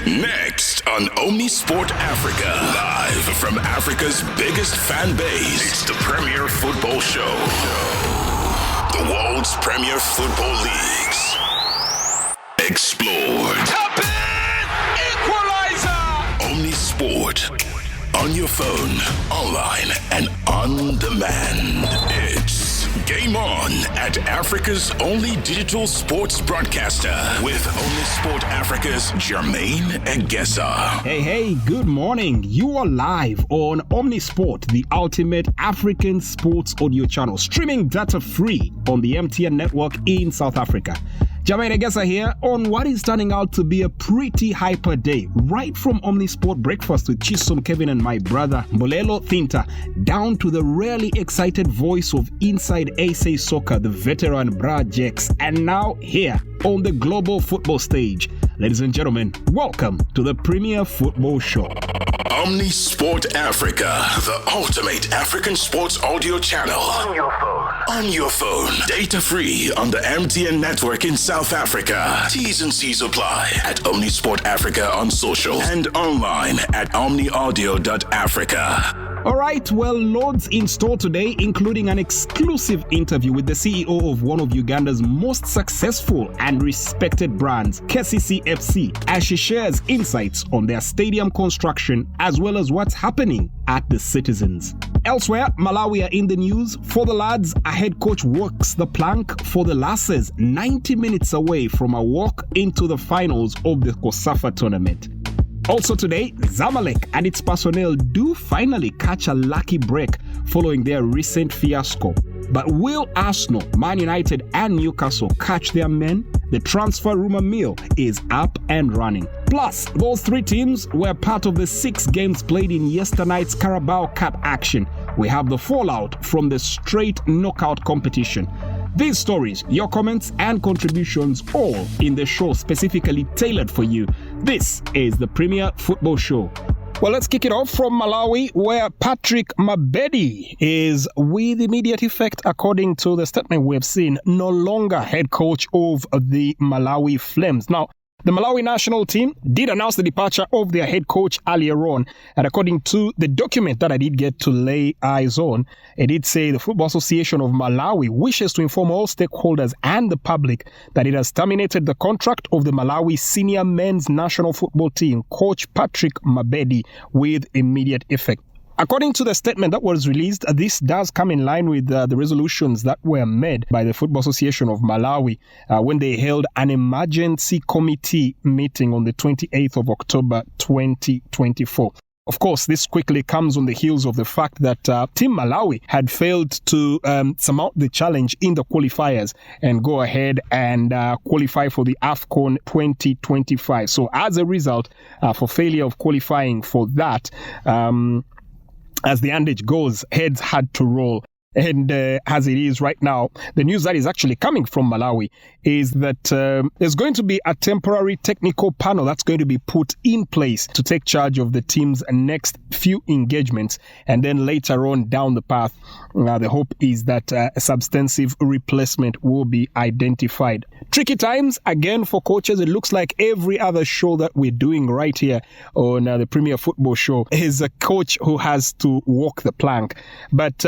Next on Omnisport Africa, live from Africa's biggest fan base, it's the Premier Football Show. The world's premier football leagues explored. Tap in! Equalizer! Omnisport. On your phone, online, and on demand. It's Game On at Africa's only digital sports broadcaster with Omnisport Africa's Jermaine Egesa. Hey, good morning. You are live on Omnisport, the ultimate African sports audio channel, streaming data free on the MTN network in South Africa. Jermaine Egesa here on what is turning out to be a pretty hyper day, right from Omnisport Breakfast with Chisom Kevin and my brother Mbolelo Thinta, down to the rarely excited voice of Inside SA Soccer, the veteran Brad Jex, and now here on the global football stage. Ladies and gentlemen, welcome to the Premier Football Show. Omnisport Africa, the ultimate African sports audio channel. On your phone. Data free on the MTN network in South Africa. T's and C's apply at Omnisport Africa on social and online at omniaudio.africa. All right, well, loads in store today, including an exclusive interview with the CEO of one of Uganda's most successful and respected brands, KCCA FC, as she shares insights on their stadium construction as well as what's happening at the Citizens. Elsewhere, Malawi are in the news. For the lads, a head coach works the plank. For the lasses, 90 minutes away from a walk into the finals of the CECAFA tournament. Also today, Zamalek and its personnel do finally catch a lucky break following their recent fiasco. But will Arsenal, Man United and Newcastle catch their men? The transfer rumor mill is up and running. Plus, those three teams were part of the 6 games played in yesternight's Carabao Cup action. We have the fallout from the straight knockout competition. These stories, your comments and contributions all in the show specifically tailored for you. This is the Premier Football Show. Well, let's kick it off from Malawi, where Patrick Mabedi is, with immediate effect, according to the statement we have seen, no longer head coach of the Malawi Flames. Now, the Malawi national team did announce the departure of their head coach earlier on. And according to the document that I did get to lay eyes on, it did say the Football Association of Malawi wishes to inform all stakeholders and the public that it has terminated the contract of the Malawi senior men's national football team, coach Patrick Mabedi, with immediate effect. According to the statement that was released, this does come in line with the resolutions that were made by the Football Association of Malawi when they held an emergency committee meeting on the 28th of October 2024. Of course, this quickly comes on the heels of the fact that Team Malawi had failed to surmount the challenge in the qualifiers and go ahead and qualify for the AFCON 2025. So as a result, for failure of qualifying for that, as the adage goes, heads had to roll. And as it is right now, the news that is actually coming from Malawi is that there's going to be a temporary technical panel that's going to be put in place to take charge of the team's next few engagements. And then later on down the path, the hope is that a substantive replacement will be identified. Tricky times, again, for coaches. It looks like every other show that we're doing right here on the Premier Football Show is a coach who has to walk the plank. But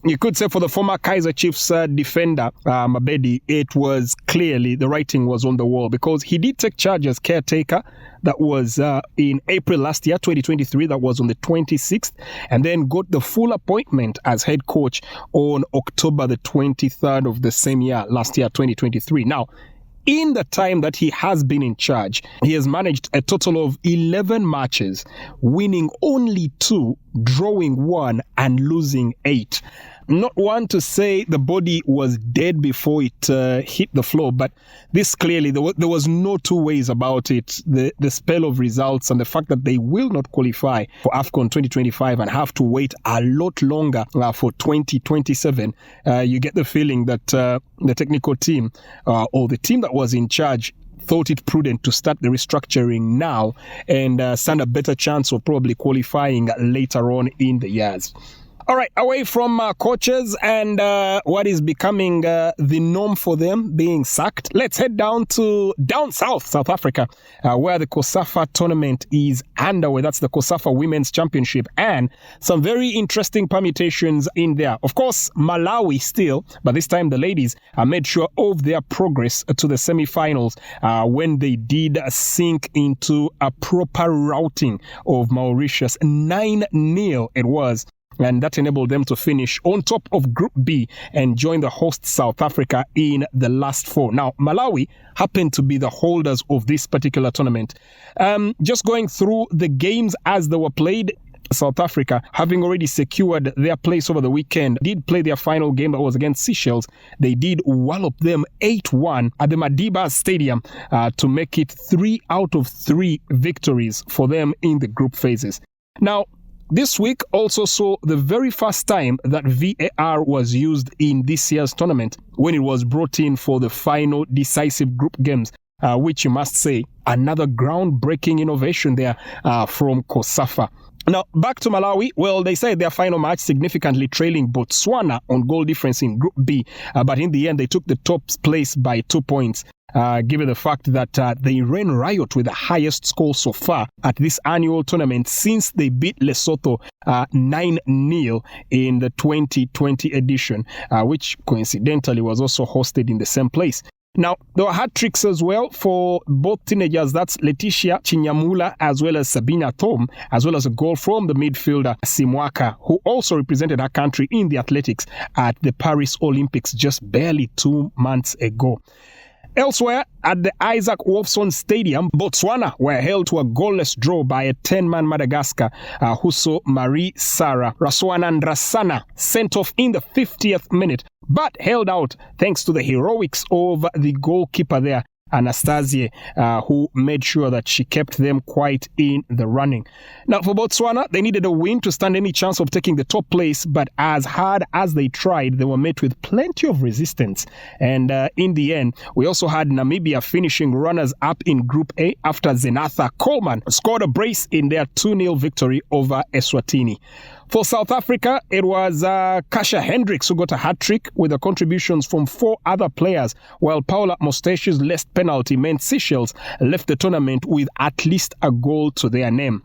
you could say for the former Kaizer Chiefs defender, Mabedi, it was clearly the writing was on the wall because he did take charge as caretaker. That was in April last year, 2023. That was on the 26th. And then got the full appointment as head coach on October the 23rd of the same year, last year, 2023. Now, in the time that he has been in charge, he has managed a total of 11 matches, winning only 2, drawing 1, and losing 8. Not one to say the body was dead before it hit the floor, but this clearly, there was no two ways about it. The spell of results and the fact that they will not qualify for AFCON 2025 and have to wait a lot longer for 2027, you get the feeling that the technical team or the team that was in charge thought it prudent to start the restructuring now and stand a better chance of probably qualifying later on in the years. All right, away from coaches and what is becoming the norm for them being sacked, let's head down south, South Africa, where the CECAFA tournament is underway. That's the CECAFA Women's Championship, and some very interesting permutations in there. Of course, Malawi still, but this time the ladies made sure of their progress to the semi-finals when they did sink into a proper routing of Mauritius. 9-0 it was. And that enabled them to finish on top of Group B and join the host South Africa in the last four. Now, Malawi happened to be the holders of this particular tournament. Just going through the games as they were played, South Africa, having already secured their place over the weekend, did play their final game that was against Seychelles. They did wallop them 8-1 at the Madiba Stadium to make it 3 out of 3 victories for them in the group phases. Now, this week also saw the very first time that VAR was used in this year's tournament when it was brought in for the final decisive group games, which you must say, another groundbreaking innovation there from CECAFA. Now, back to Malawi. Well, they said their final match significantly trailing Botswana on goal difference in Group B, but in the end, they took the top place by 2 points. Given the fact that they ran riot with the highest score so far at this annual tournament since they beat Lesotho 9-0 in the 2020 edition, which coincidentally was also hosted in the same place. Now, there were hat-tricks as well for both teenagers. That's Letitia Chinyamula as well as Sabina Thom, as well as a goal from the midfielder Simwaka, who also represented her country in the athletics at the Paris Olympics just barely 2 months ago. Elsewhere, at the Isaac Wolfson Stadium, Botswana were held to a goalless draw by a 10-man Madagascar, who saw Marie Sarah Raswanandrasana sent off in the 50th minute, but held out thanks to the heroics of the goalkeeper there, Anastasia, who made sure that she kept them quite in the running. Now, for Botswana, they needed a win to stand any chance of taking the top place, but as hard as they tried, they were met with plenty of resistance. And in the end, we also had Namibia finishing runners-up in Group A after Zenatha Coleman scored a brace in their 2-0 victory over Eswatini. For South Africa, it was Kasha Hendricks who got a hat-trick with the contributions from 4 other players, while Paula Mosteshi's last penalty meant Seychelles left the tournament with at least a goal to their name.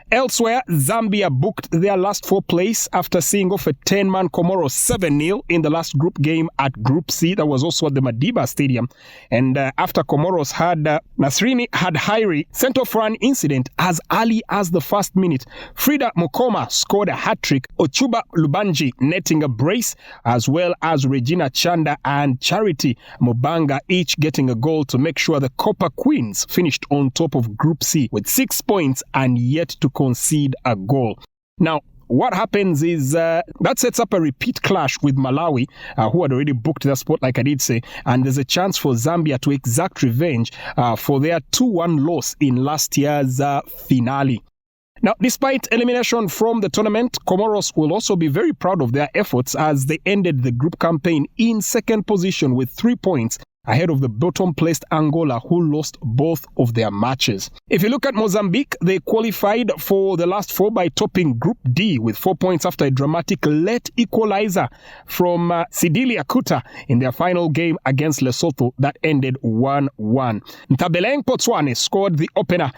Elsewhere, Zambia booked their last 4 place after seeing off a 10-man Comoros 7-0 in the last group game at Group C that was also at the Madiba Stadium. And after Comoros had Nasrini Hadhairi sent off for an incident as early as the first minute, Frida Mokoma scored a hat-trick, Ochuba Lubanji netting a brace, as well as Regina Chanda and Charity Mubanga each getting a goal to make sure the Copper Queens finished on top of Group C with 6 points and yet to concede a goal. Now, what happens is that sets up a repeat clash with Malawi, who had already booked their spot, like I did say, and there's a chance for Zambia to exact revenge for their 2-1 loss in last year's finale. Now, despite elimination from the tournament, Comoros will also be very proud of their efforts as they ended the group campaign in second position with 3 points, ahead of the bottom-placed Angola, who lost both of their matches. If you look at Mozambique, they qualified for the last 4 by topping Group D with 4 points after a dramatic late equalizer from Sidili Akuta in their final game against Lesotho that ended 1-1. Ntabeleng Potswane scored the opener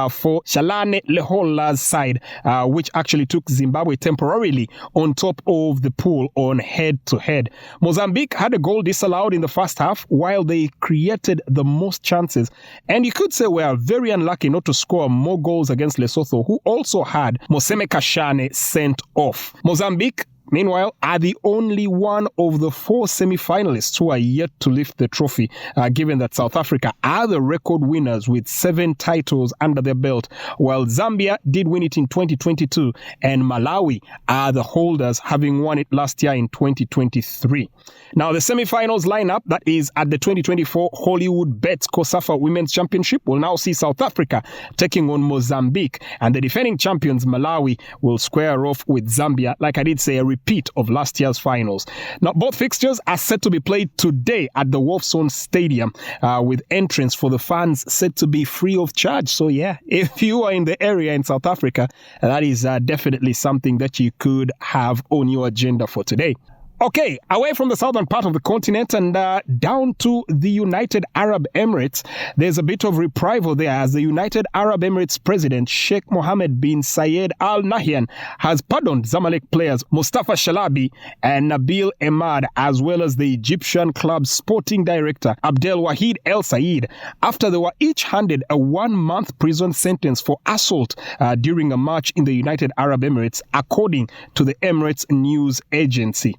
for Shalane Lehola's side, which actually took Zimbabwe temporarily on top of the pool on head-to-head. Mozambique had a goal disallowed in the first half, while they created the most chances. And you could say we are very unlucky not to score more goals against Lesotho, who also had Moseme Kashane sent off. Mozambique, meanwhile, are the only one of the 4 semi-finalists who are yet to lift the trophy, given that South Africa are the record winners with 7 titles under their belt, while Zambia did win it in 2022, and Malawi are the holders, having won it last year in 2023. Now, the semi-finals lineup that is at the 2024 Hollywood Bets CECAFA Women's Championship will now see South Africa taking on Mozambique, and the defending champions Malawi will square off with Zambia. Like I did say, a repeat of last year's finals. Now, both fixtures are set to be played today at the Wolfson Stadium, with entrance for the fans set to be free of charge. So yeah, if you are in the area in South Africa, that is definitely something that you could have on your agenda for today. Okay, away from the southern part of the continent and down to the United Arab Emirates, there's a bit of reprieve there as the United Arab Emirates president Sheikh Mohammed bin Zayed Al Nahyan has pardoned Zamalek players Mustafa Shalabi and Nabil Emad, as well as the Egyptian club's sporting director Abdel Wahid El Sayed, after they were each handed a 1-month prison sentence for assault during a match in the United Arab Emirates, according to the Emirates news agency.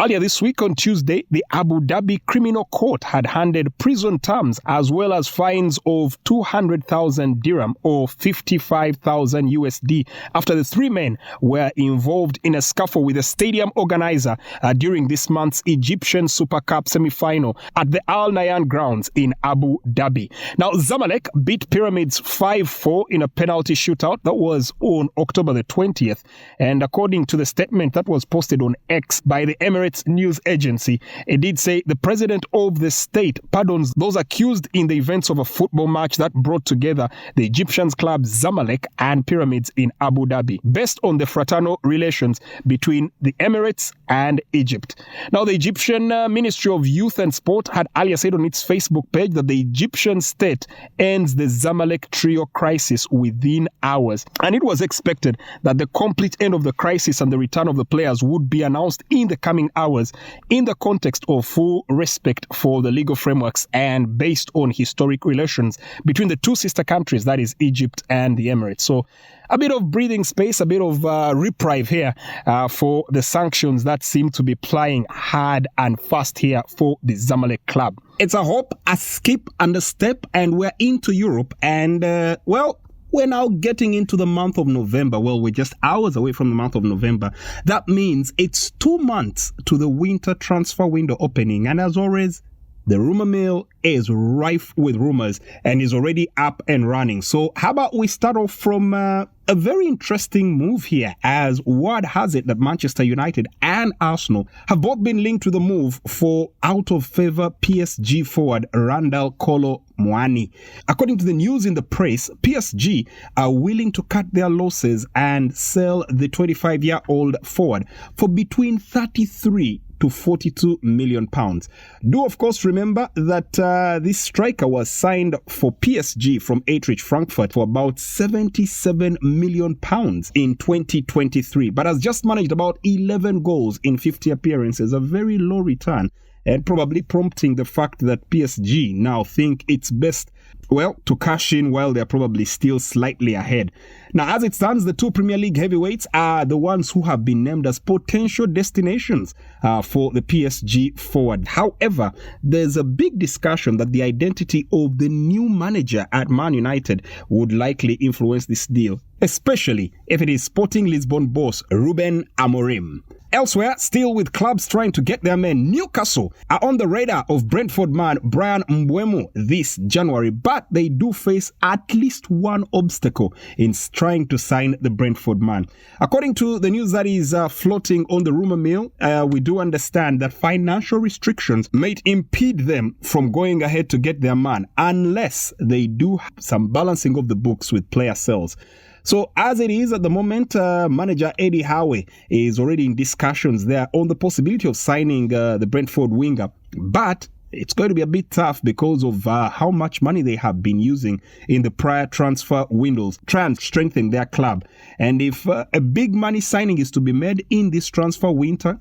Earlier this week on Tuesday, the Abu Dhabi Criminal Court had handed prison terms as well as fines of 200,000 dirham or 55,000 USD after the 3 men were involved in a scuffle with a stadium organizer during this month's Egyptian Super Cup semi-final at the Al Nahyan grounds in Abu Dhabi. Now, Zamalek beat Pyramids 5-4 in a penalty shootout that was on October the 20th, and according to the statement that was posted on X by the Emirates news agency, it did say the president of the state pardons those accused in the events of a football match that brought together the Egyptian club Zamalek and Pyramids in Abu Dhabi, based on the fraternal relations between the Emirates and Egypt. Now, the Egyptian Ministry of Youth and Sport had earlier said on its Facebook page that the Egyptian state ends the Zamalek trio crisis within hours, and it was expected that the complete end of the crisis and the return of the players would be announced in the coming hours in the context of full respect for the legal frameworks and based on historic relations between the two sister countries, that is Egypt and the Emirates. So a bit of breathing space, a bit of reprieve here for the sanctions that seem to be plying hard and fast here for the Zamalek club. It's a hop, a skip and a step, and we're into Europe, and we're now getting into the month of November. Well, we're just hours away from the month of November. That means it's 2 months to the winter transfer window opening. And as always, the rumor mill is rife with rumors and is already up and running. So how about we start off from a very interesting move here, as word has it that Manchester United and Arsenal have both been linked to the move for out-of-favour PSG forward Randal Kolo Muani. According to the news in the press, PSG are willing to cut their losses and sell the 25-year-old forward for between 33 to 42 million pounds. Do of course remember that this striker was signed for PSG from Eintracht Frankfurt for about 77 million pounds in 2023, but has just managed about 11 goals in 50 appearances, a very low return, and probably prompting the fact that PSG now think it's best, to cash in while they're probably still slightly ahead. Now, as it stands, the two Premier League heavyweights are the ones who have been named as potential destinations for the PSG forward. However, there's a big discussion that the identity of the new manager at Man United would likely influence this deal, especially if it is Sporting Lisbon boss Ruben Amorim. Elsewhere, still with clubs trying to get their men, Newcastle are on the radar of Brentford man Brian Mbeumo this January, but they do face at least one obstacle in trying to sign the Brentford man. According to the news that is floating on the rumor mill, we do understand that financial restrictions may impede them from going ahead to get their man unless they do some balancing of the books with player sales. So as it is at the moment, manager Eddie Howe is already in discussions there on the possibility of signing the Brentford winger. But it's going to be a bit tough because of how much money they have been using in the prior transfer windows, trying to strengthen their club. And if a big money signing is to be made in this transfer winter,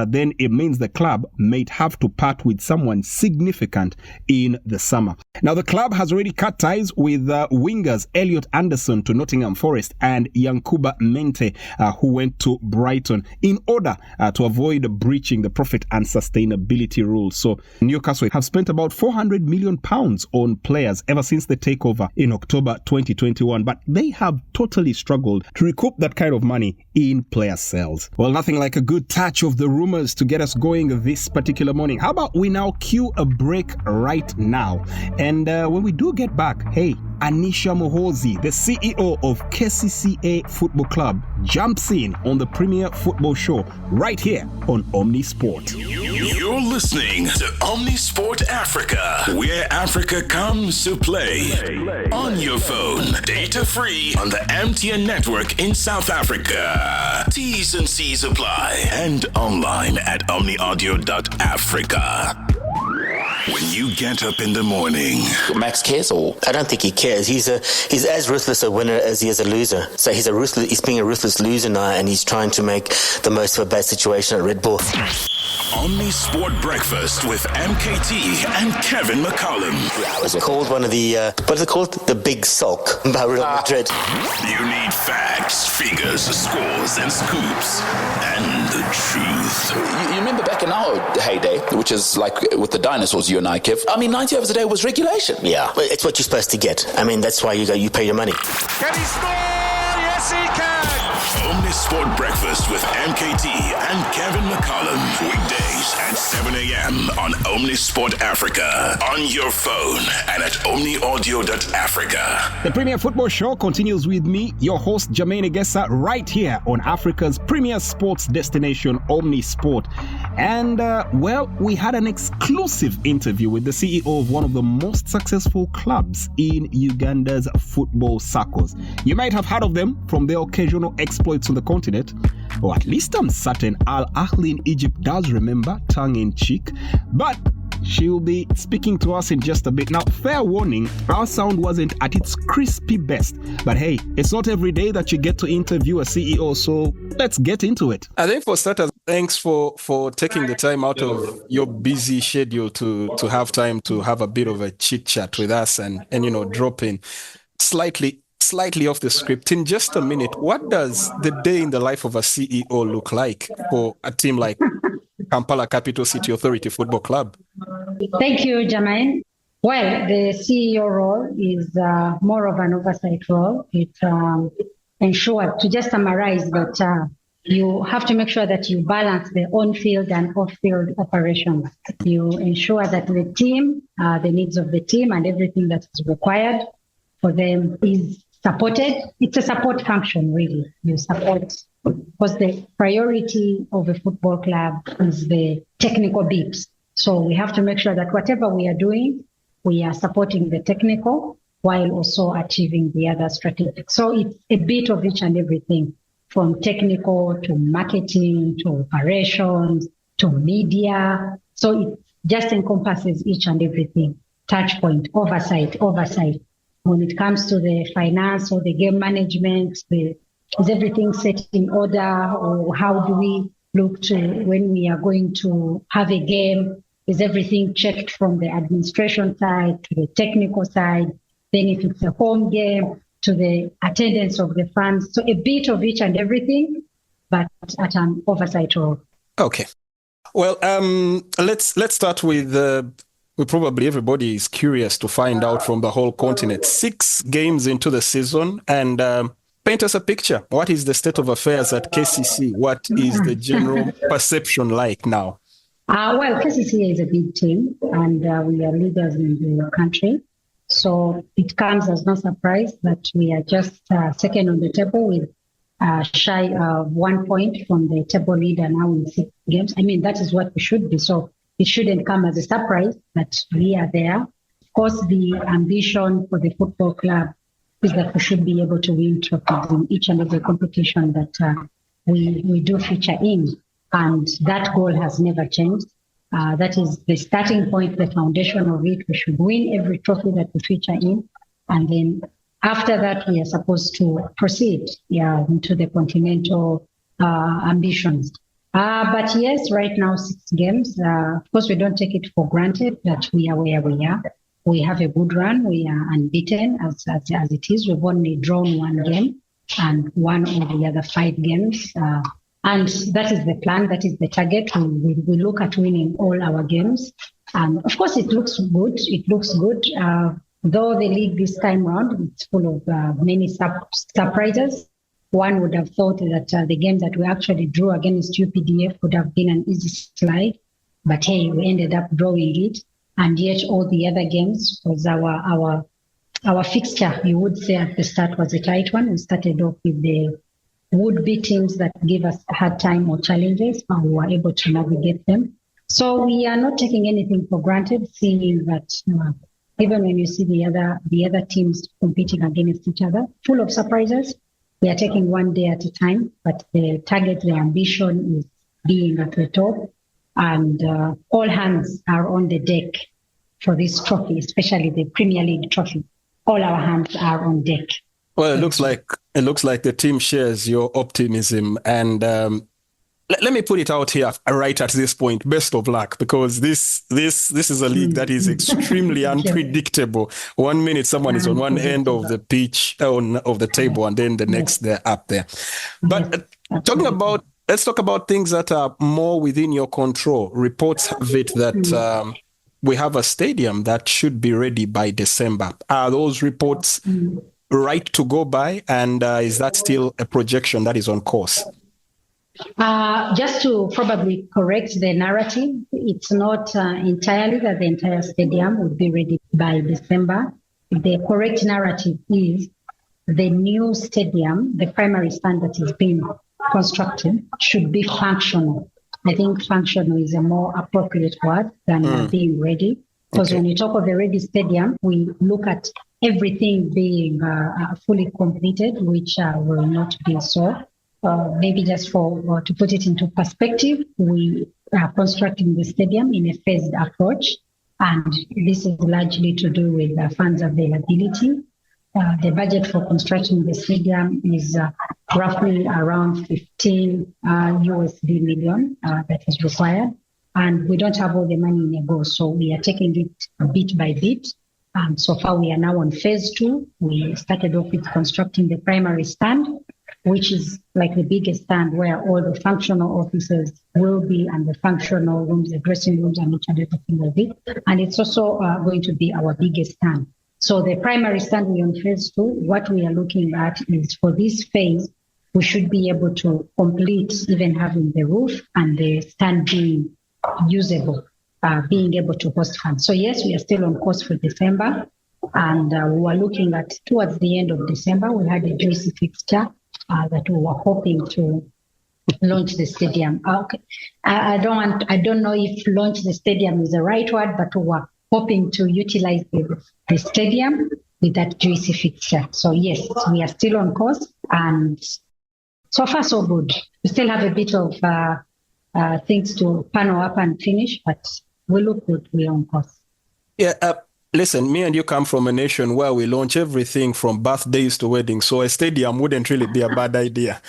then it means the club may have to part with someone significant in the summer. Now, the club has already cut ties with wingers Elliot Anderson to Nottingham Forest and Yankuba Mente, who went to Brighton, in order to avoid breaching the profit and sustainability rules. So Newcastle have spent about £400 million on players ever since the takeover in October 2021, but they have totally struggled to recoup that kind of money in player sales. Well, nothing like a good touch of the rumors to get us going this particular morning. How about we now cue a break right now? And when we do get back, hey, Anisha Muhoozi, the CEO of KCCA Football Club, jumps in on the premier football show right here on Omni Sport. You're listening to Omni Sport Africa, where Africa comes to play. On your phone, data free on the MTN network in South Africa. T's and C's apply, and online at omniaudio.africa. When you get up in the morning, Max cares, or I don't think he cares. He's as ruthless a winner as he is a loser. So he's being a ruthless loser now, and he's trying to make the most of a bad situation at Red Bull. Omni Sport Breakfast with MKT and Kevin McCollum. I was called one of the, what is it called? The Big Sulk by Real Madrid. You need facts, figures, scores, and scoops, and the truth. You remember back in our heyday, which is like with the dinosaurs, you and I, Kev, 90 overs a day was regulation. Yeah, it's what you're supposed to get. I mean, that's why you pay your money. Can he score? Yes, he can. Omni Sport Breakfast with MKT and Kevin McCollum. Weekdays at 7 a.m. on Omni Sport Africa. On your phone and at omniaudio.africa. The Premier Football Show continues with me, your host Jermaine Egesa, right here on Africa's premier sports destination, Omni Sport. And, we had an exclusive interview with the CEO of one of the most successful clubs in Uganda's football circles. You might have heard of them from their occasional exploits on the continent, or at least I'm certain Al Ahly in Egypt does remember, tongue-in-cheek, but she'll be speaking to us in just a bit. Now, fair warning, our sound wasn't at its crispy best, but hey, it's not every day that you get to interview a CEO, so let's get into it. I think for starters, thanks for taking the time out of your busy schedule to have time to have a bit of a chit chat with us and drop in slightly off the script. In just a minute, what does the day in the life of a CEO look like for a team like Kampala Capital City Authority Football Club? Thank you, Jermaine. Well, the CEO role is more of an oversight role. It ensures, to just summarize, that you have to make sure that you balance the on-field and off-field operations. You ensure that the team, the needs of the team and everything that is required for them is supported. It's a support function, really. You support, because the priority of a football club is the technical bits. So we have to make sure that whatever we are doing, we are supporting the technical while also achieving the other strategic. So it's a bit of each and everything, from technical to marketing to operations to media. So it just encompasses each and everything. Touch point, oversight. When it comes to the finance or the game management, is everything set in order, or how do we look to when we are going to have a game? Is everything checked from the administration side to the technical side? Then if it's a home game, to the attendance of the fans. So a bit of each and everything, but at an oversight role. Okay. Well, let's start with probably everybody is curious to find out from the whole continent. 6 games into the season, and paint us a picture. What is the state of affairs at KCC? What is the general perception like now? Well, KCCA is a big team, and we are leaders in the country. So it comes as no surprise that we are just second on the table with shy of 1 point from the table leader now in 6 games. I mean, that is what we should be. So it shouldn't come as a surprise that we are there. Of course, the ambition for the football club is that we should be able to win trophies in each and every competition that we do feature in. And that goal has never changed. That is the starting point, the foundation of it. We should win every trophy that we feature in. And then after that, we are supposed to proceed into the continental ambitions. But yes, right now, 6 games. Of course, we don't take it for granted that we are where we are. We have a good run. We are unbeaten as it is. We've only drawn 1 game and won all the other 5 games. And that is the plan. That is the target. We look at winning all our games. And of course, it looks good. Though the league this time round, it's full of many surprises. One would have thought that the game that we actually drew against UPDF would have been an easy slide. But hey, we ended up drawing it. And yet all the other games was our our fixture, you would say at the start, was a tight one. We started off with the would-be teams that give us a hard time or challenges, and we were able to navigate them. So we are not taking anything for granted, seeing that even when you see the other teams competing against each other, full of surprises, we are taking one day at a time. But the target, the ambition is being at the top, and all hands are on the deck for this trophy, especially the Premier League trophy. All our hands are on deck. Well, it looks like the team shares your optimism, and let me put it out here right at this point. Best of luck, because this is a league that is extremely unpredictable. 1 minute someone is on one end of the pitch, of the table, and then the next they're up there. But let's talk about things that are more within your control. Reports have it that we have a stadium that should be ready by December. Are those reports right to go by? And is that still a projection that is on course? Just to probably correct the narrative, it's not entirely that the entire stadium would be ready by December. The correct narrative is the new stadium, the primary stand that is being constructed, should be functional. I think functional is a more appropriate word than being ready. Because when you talk of a ready stadium, we look at everything being fully completed, which will not be so. Maybe just to put it into perspective, we are constructing the stadium in a phased approach, and this is largely to do with funds availability. The budget for constructing the stadium is roughly around 15 USD million that is required, and we don't have all the money in a go, so we are taking it bit by bit. So far, we are now on phase 2. We started off with constructing the primary stand, which is like the biggest stand where all the functional offices will be, and the functional rooms, the dressing rooms, and each and everything will be. And it's also going to be our biggest stand. So the primary stand, we're on phase 2. What we are looking at is for this phase, we should be able to complete even having the roof and the stand being usable, being able to host fans. So yes, we are still on course for December, and we are looking at towards the end of December, we had a juicy fixture that we were hoping to launch the stadium. Okay. I don't know if launch the stadium is the right word, but we were hoping to utilize the stadium with that juicy fixture. So yes, we are still on course, and so far so good. We still have a bit of things to panel up and finish, but we look good. We're on course. Yeah. Listen, me and you come from a nation where we launch everything from birthdays to weddings, so a stadium wouldn't really be a bad idea.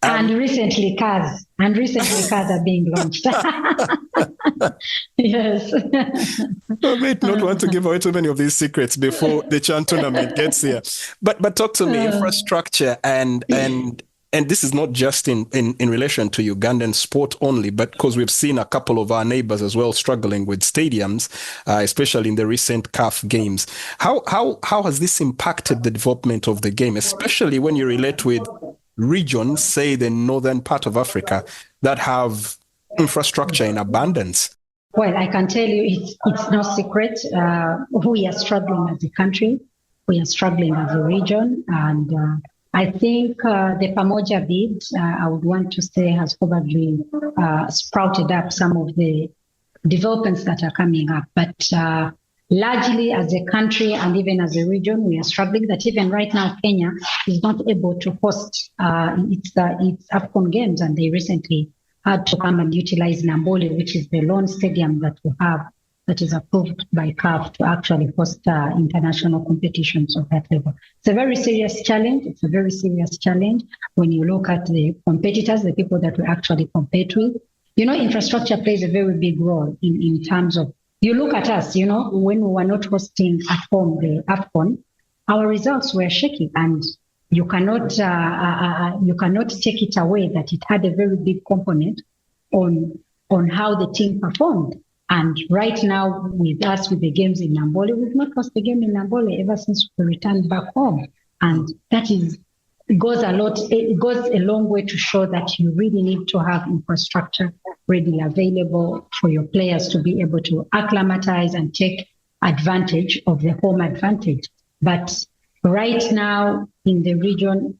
And recently cars are being launched. Yes. I might not want to give away too many of these secrets before the Chan tournament gets here. But talk to me, infrastructure and this is not just in relation to Ugandan sport only, but because we've seen a couple of our neighbors as well struggling with stadiums, especially in the recent CAF games. How has this impacted the development of the game, especially when you relate with regions, say the northern part of Africa, that have infrastructure in abundance? Well, I can tell you it's no secret. We are struggling as a country. We are struggling as a region. And I think the Pamoja bid, I would want to say, has probably sprouted up some of the developments that are coming up. But largely as a country and even as a region, we are struggling that even right now, Kenya is not able to host its AFCON games. And they recently had to come and utilize Nambole, which is the lone stadium that we have that is approved by CAF to actually host international competitions of that level. It's a very serious challenge. It's a very serious challenge when you look at the competitors, the people that we actually compete with. You know, infrastructure plays a very big role in terms of, you look at us, you know, when we were not hosting at home the AFCON, our results were shaky, and you cannot take it away that it had a very big component on how the team performed. And right now, with us, with the games in Nambole, we've not lost the game in Nambole ever since we returned back home. And that goes a long way to show that you really need to have infrastructure readily available for your players to be able to acclimatize and take advantage of the home advantage. But right now in the region,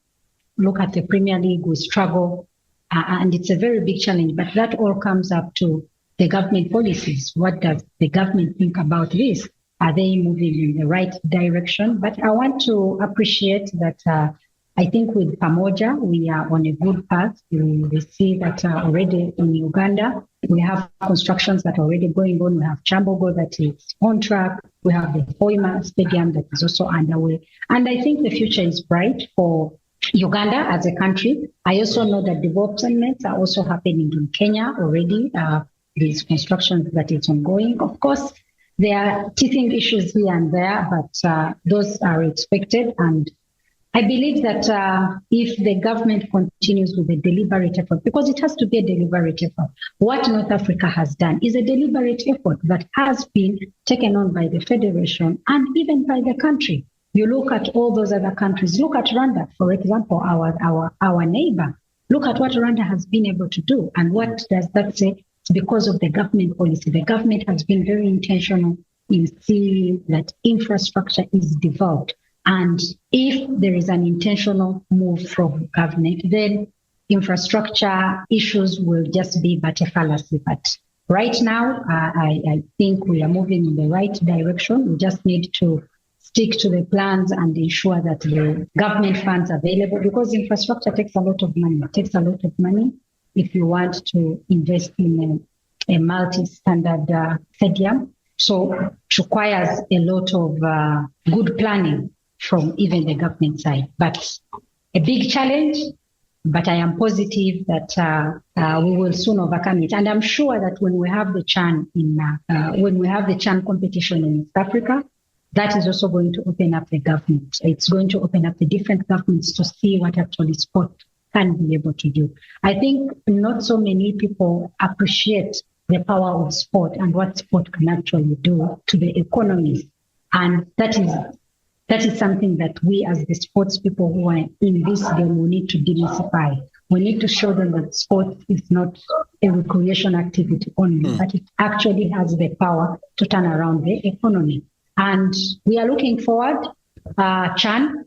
look at the Premier League, we struggle, and it's a very big challenge. But that all comes up to the government policies. What does the government think about this? Are they moving in the right direction? But I want to appreciate that I think with Pamoja, we are on a good path. We see that already in Uganda, we have constructions that are already going on. We have Chambogo that is on track. We have the Hoima Stadium that is also underway. And I think the future is bright for Uganda as a country. I also know that developments are also happening in Kenya already. These constructions that is ongoing. Of course, there are teething issues here and there, but those are expected. And I believe that if the government continues with a deliberate effort, because it has to be a deliberate effort, what North Africa has done is a deliberate effort that has been taken on by the Federation and even by the country. You look at all those other countries. Look at Rwanda, for example, our neighbor. Look at what Rwanda has been able to do. And what does that say? It's because of the government policy. The government has been very intentional in seeing that infrastructure is developed. And if there is an intentional move from government, then infrastructure issues will just be but a fallacy. But right now, I think we are moving in the right direction. We just need to stick to the plans and ensure that the government funds are available, because infrastructure takes a lot of money. It takes a lot of money if you want to invest in a multi-standard stadium. So it requires a lot of good planning from even the government side. But a big challenge, but I am positive that we will soon overcome it. And I'm sure that when we have the CHAN competition in East Africa, that is also going to open up the government. It's going to open up the different governments to see what actually sport can be able to do. I think not so many people appreciate the power of sport and what sport can actually do to the economies. And that is something that we as the sports people who are in this game, we need to demystify. We need to show them that sport is not a recreation activity only, but it actually has the power to turn around the economy. And we are looking forward, CHAN.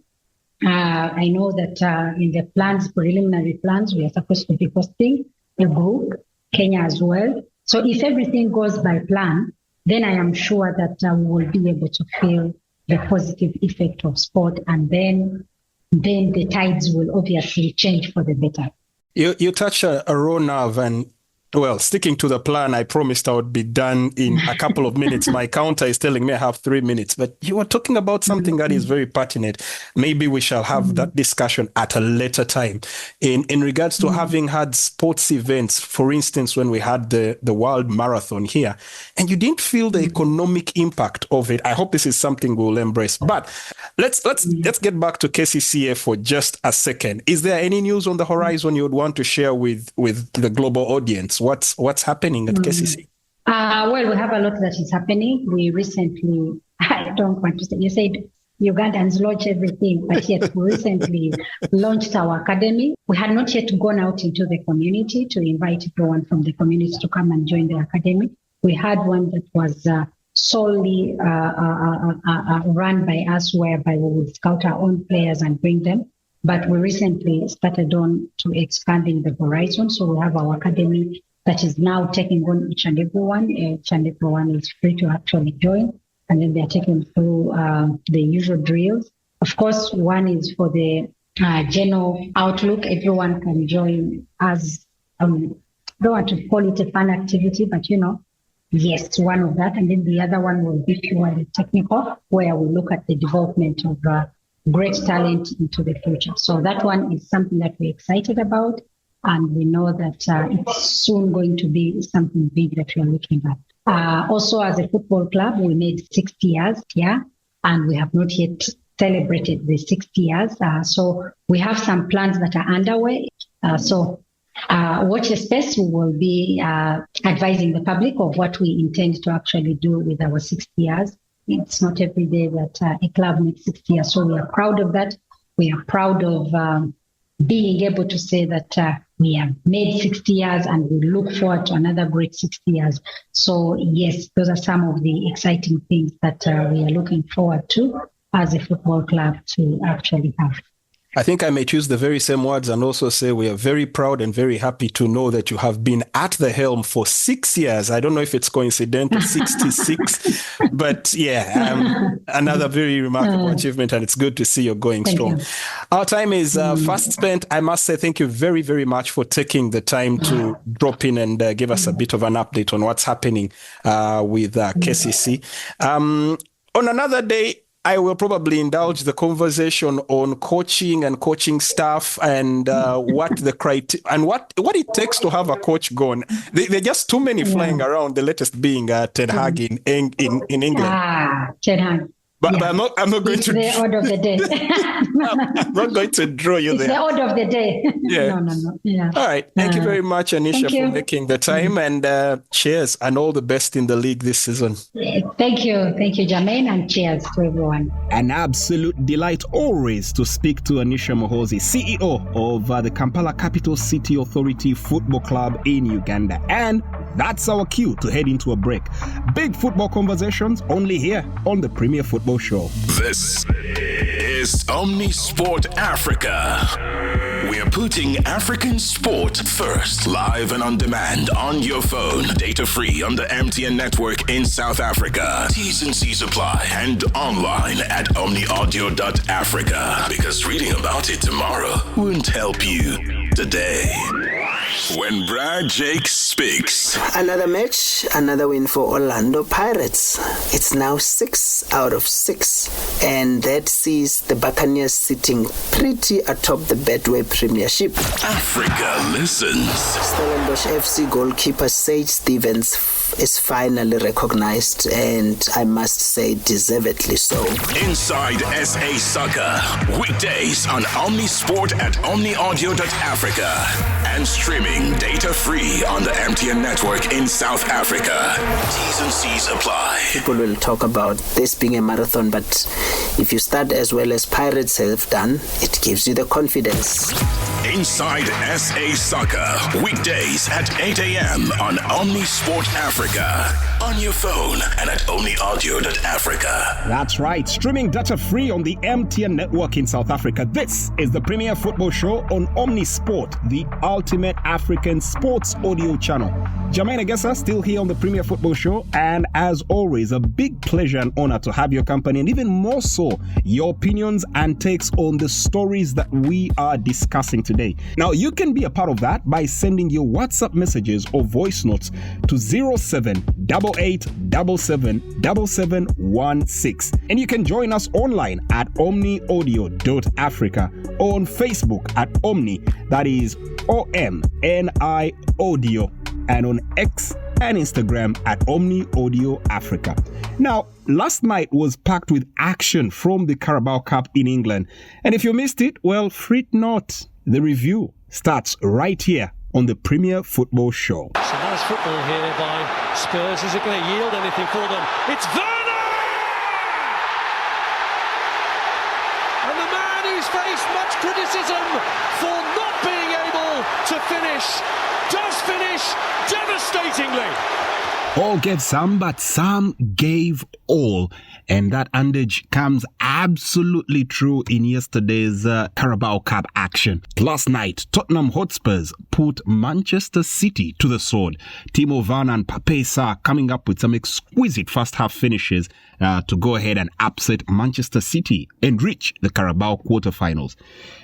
I know that in the plans, preliminary plans, we are supposed to be hosting a group, Kenya as well. So if everything goes by plan, then I am sure that we will be able to feel the positive effect of sport, and then the tides will obviously change for the better. You touched a raw nerve, and well, sticking to the plan, I promised I would be done in a couple of minutes. My counter is telling me I have 3 minutes, but you were talking about something that is very pertinent. Maybe we shall have that discussion at a later time. In regards to having had sports events, for instance, when we had the World Marathon here, and you didn't feel the economic impact of it. I hope this is something we'll embrace. But let's get back to KCCA for just a second. Is there any news on the horizon you would want to share with the global audience? What's happening at KCC? Well, we have a lot that is happening. We recently, I don't want to say, you said Ugandans launch everything, but yet we recently launched our academy. We had not yet gone out into the community to invite everyone from the community to come and join the academy. We had one that was solely run by us, whereby we would scout our own players and bring them. But we recently started on to expanding the horizon. So we have our academy that is now taking on each and every one. Each and every one is free to actually join. And then they're taken through the usual drills. Of course, one is for the general outlook. Everyone can join as, I don't want to call it a fun activity, but yes, one of that. And then the other one will be purely technical, where we look at the development of great talent into the future. So that one is something that we're excited about. And we know that it's soon going to be something big that we're looking at. Also, as a football club, we made 60 years, and we have not yet celebrated the 60 years. So we have some plans that are underway. So watch the space. We will be advising the public of what we intend to actually do with our 60 years. It's not every day that a club makes 60 years. So we are proud of that. We are proud of being able to say that we have made 60 years and we look forward to another great 60 years. So yes, those are some of the exciting things that we are looking forward to. as a football club to actually have. I think I may choose the very same words and also say we are very proud and very happy to know that you have been at the helm for 6 years. I don't know if it's coincidental, 66, but another very remarkable achievement, and it's good to see you're going strong. Our time is fast spent. I must say thank you very, very much for taking the time to drop in and give us a bit of an update on what's happening with KCC. On another day, I will probably indulge the conversation on coaching and coaching staff and what the criteria and what it takes to have a coach gone. There are just too many flying around. The latest being Ten Hag in England. Ten Hag. But I'm not going to. The order of the day. I'm not going to draw you there. The order of the day. Yeah. No. Yeah. All right. Thank you very much, Anisha, for making the time. And cheers and all the best in the league this season. Thank you. Thank you, Jermaine, and cheers to everyone. An absolute delight always to speak to Anisha Muhoozi, CEO of the Kampala Capital City Authority Football Club in Uganda. And that's our cue to head into a break. Big football conversations only here on the Premier Football Show. This is Omnisport Africa. We are putting African sport first. Live and on demand on your phone. Data free on the MTN network in South Africa. T's and C's apply. And online at omniaudio.africa. Because reading about it tomorrow won't help you today. When Brad Jake speaks. Another match, another win for Orlando Pirates. It's now 6 out of 6. And that sees the Buccaneers sitting pretty atop the Betway Premiership. Africa listens. Stellenbosch FC goalkeeper Sage Stevens is finally recognized, and I must say deservedly so. Inside SA Soccer. Weekdays on Omnisport at omniaudio.africa. And streaming data-free on the MTN network in South Africa. T's and C's apply. People will talk about this being a marathon, but if you start as well as Pirates have done, it gives you the confidence. Inside SA Soccer. Weekdays at 8 a.m. on Omnisport Africa. On your phone and at omniaudio.africa. That's right. Streaming data-free on the MTN network in South Africa. This is the Premier Football Show on Omnisport, the ultimate African sports audio channel. Jermaine Egesa still here on the Premier Football Show, and as always, a big pleasure and honor to have your company, and even more so, your opinions and takes on the stories that we are discussing today. Now, you can be a part of that by sending your WhatsApp messages or voice notes to 0788777716, and you can join us online at omniaudio.africa or on Facebook at Omni, that is OMNI Audio, and on X and Instagram at Omni Audio Africa. Now, last night was packed with action from the Carabao Cup in England, and if you missed it, well, fret not. The review starts right here on the Premier Football Show. Some nice football here by Spurs. Is it going to yield anything for them? It's Werner! And the man who's faced much criticism for not being able to finish, does finish devastatingly. All gave some, but some gave all. And that adage comes absolutely true in yesterday's Carabao Cup action. Last night, Tottenham Hotspurs put Manchester City to the sword. Timo Werner and Pape Sarr coming up with some exquisite first-half finishes to go ahead and upset Manchester City and reach the Carabao quarterfinals.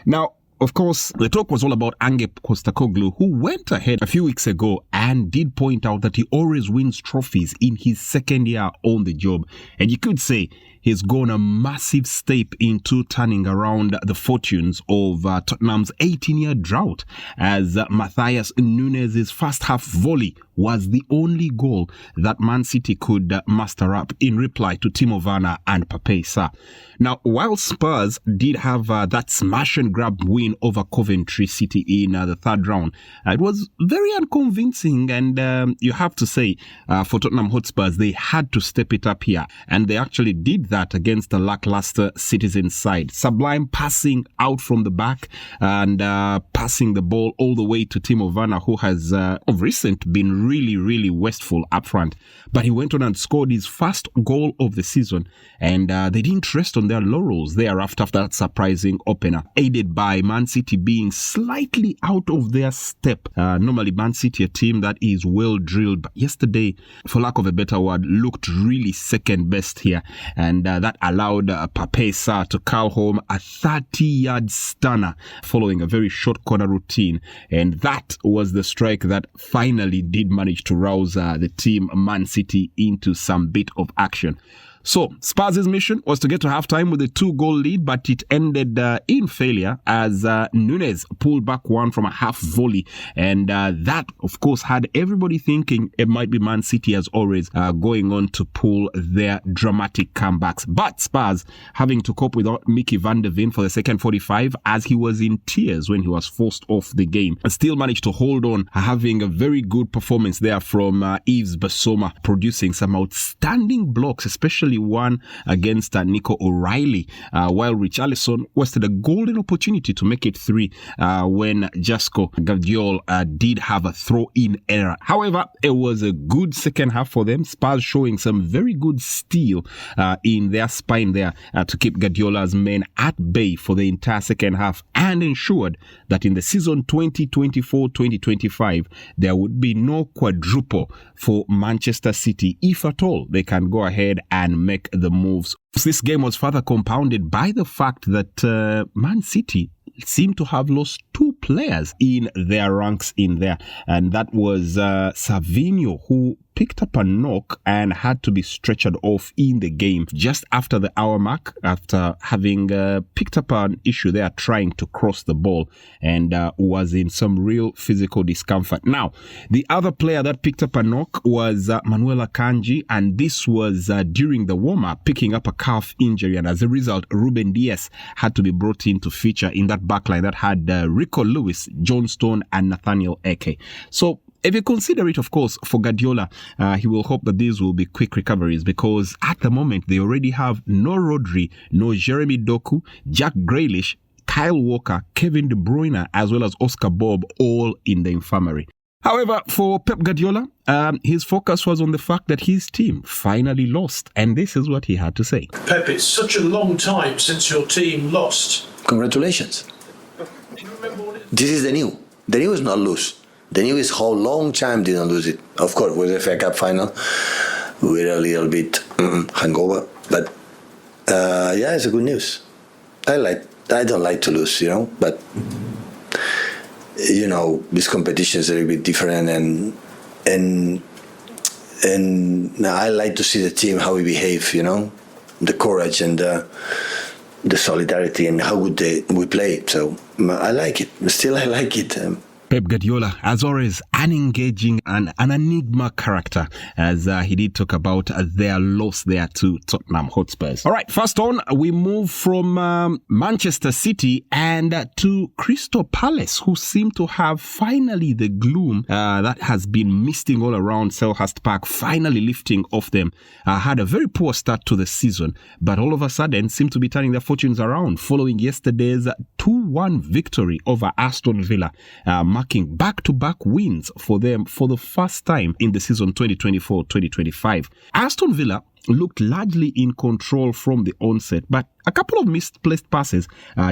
Now, of course, the talk was all about Ange Postecoglou, who went ahead a few weeks ago and did point out that he always wins trophies in his second year on the job. And you could say he's gone a massive step into turning around the fortunes of Tottenham's 18-year drought, as Matthias Nunes' first half volley was the only goal that Man City could muster up in reply to Timo Werner and Pape Sarr. Now, while Spurs did have that smash and grab win over Coventry City in the third round, it was very unconvincing, and you have to say for Tottenham Hotspurs, they had to step it up here, and they actually did that against the lackluster Citizens side. Sublime passing out from the back and passing the ball all the way to Timo Werner, who has of recent been really, really wasteful up front. But he went on and scored his first goal of the season, and they didn't rest on their laurels thereafter after that surprising opener, aided by Man City being slightly out of their step. Normally Man City, a team that is well drilled, but yesterday, for lack of a better word, looked really second best here, and that allowed Pape Sarr to call home a 30-yard stunner following a very short corner routine, and that was the strike that finally did manage to rouse the team Man City into some bit of action. So, Spurs' mission was to get to halftime with a 2-goal lead, but it ended in failure as Nunes pulled back one from a half volley. And that, of course, had everybody thinking it might be Man City, as always, going on to pull their dramatic comebacks. But Spurs having to cope without Mickey van der Ven for the second 45, as he was in tears when he was forced off the game, still managed to hold on, having a very good performance there from Yves Bissouma, producing some outstanding blocks, especially one against Nico O'Reilly, while Richarlison wasted a golden opportunity to make it 3 when Josko Gvardiol did have a throw-in error. However, it was a good second half for them, Spurs showing some very good steel in their spine there to keep Guardiola's men at bay for the entire second half, and ensured that in the season 2024-2025 there would be no quadruple for Manchester City, if at all they can go ahead and make the moves. This game was further compounded by the fact that Man City seemed to have lost 2 players in their ranks in there, and that was Savinho, who picked up a knock and had to be stretchered off in the game just after the hour mark, after having picked up an issue there trying to cross the ball, and was in some real physical discomfort. Now, the other player that picked up a knock was Manuel Akanji, and this was during the warm-up, picking up a calf injury, and as a result, Ruben Dias had to be brought in to feature in that backline that had Rico Lewis, John Stone, and Nathaniel Eke. So, if you consider it, of course, for Guardiola, he will hope that these will be quick recoveries, because at the moment they already have no Rodri, no Jeremy Doku, Jack Grealish, Kyle Walker, Kevin De Bruyne, as well as Oscar Bob, all in the infirmary. However, for Pep Guardiola, his focus was on the fact that his team finally lost, and this is what he had to say. Pep, it's such a long time since your team lost. Congratulations. This is the new. The new is not lose. The new is how long time didn't lose it. Of course, with the FA Cup final, we're a little bit hangover, but yeah, it's a good news. I don't like to lose, but this competition is a little bit different, and I like to see the team how we behave, the courage and the solidarity and how good we play. So I like it. Still, I like it. Pep Guardiola, as always, an engaging and an enigma character, as he did talk about their loss there to Tottenham Hotspurs. All right, first on, we move from Manchester City and to Crystal Palace, who seem to have finally the gloom that has been misting all around Selhurst Park, finally lifting off them. Had a very poor start to the season, but all of a sudden seem to be turning their fortunes around following yesterday's 2-1 victory over Aston Villa, marking back-to-back wins for them for the first time in the season 2024-2025. Aston Villa looked largely in control from the onset, but a couple of misplaced passes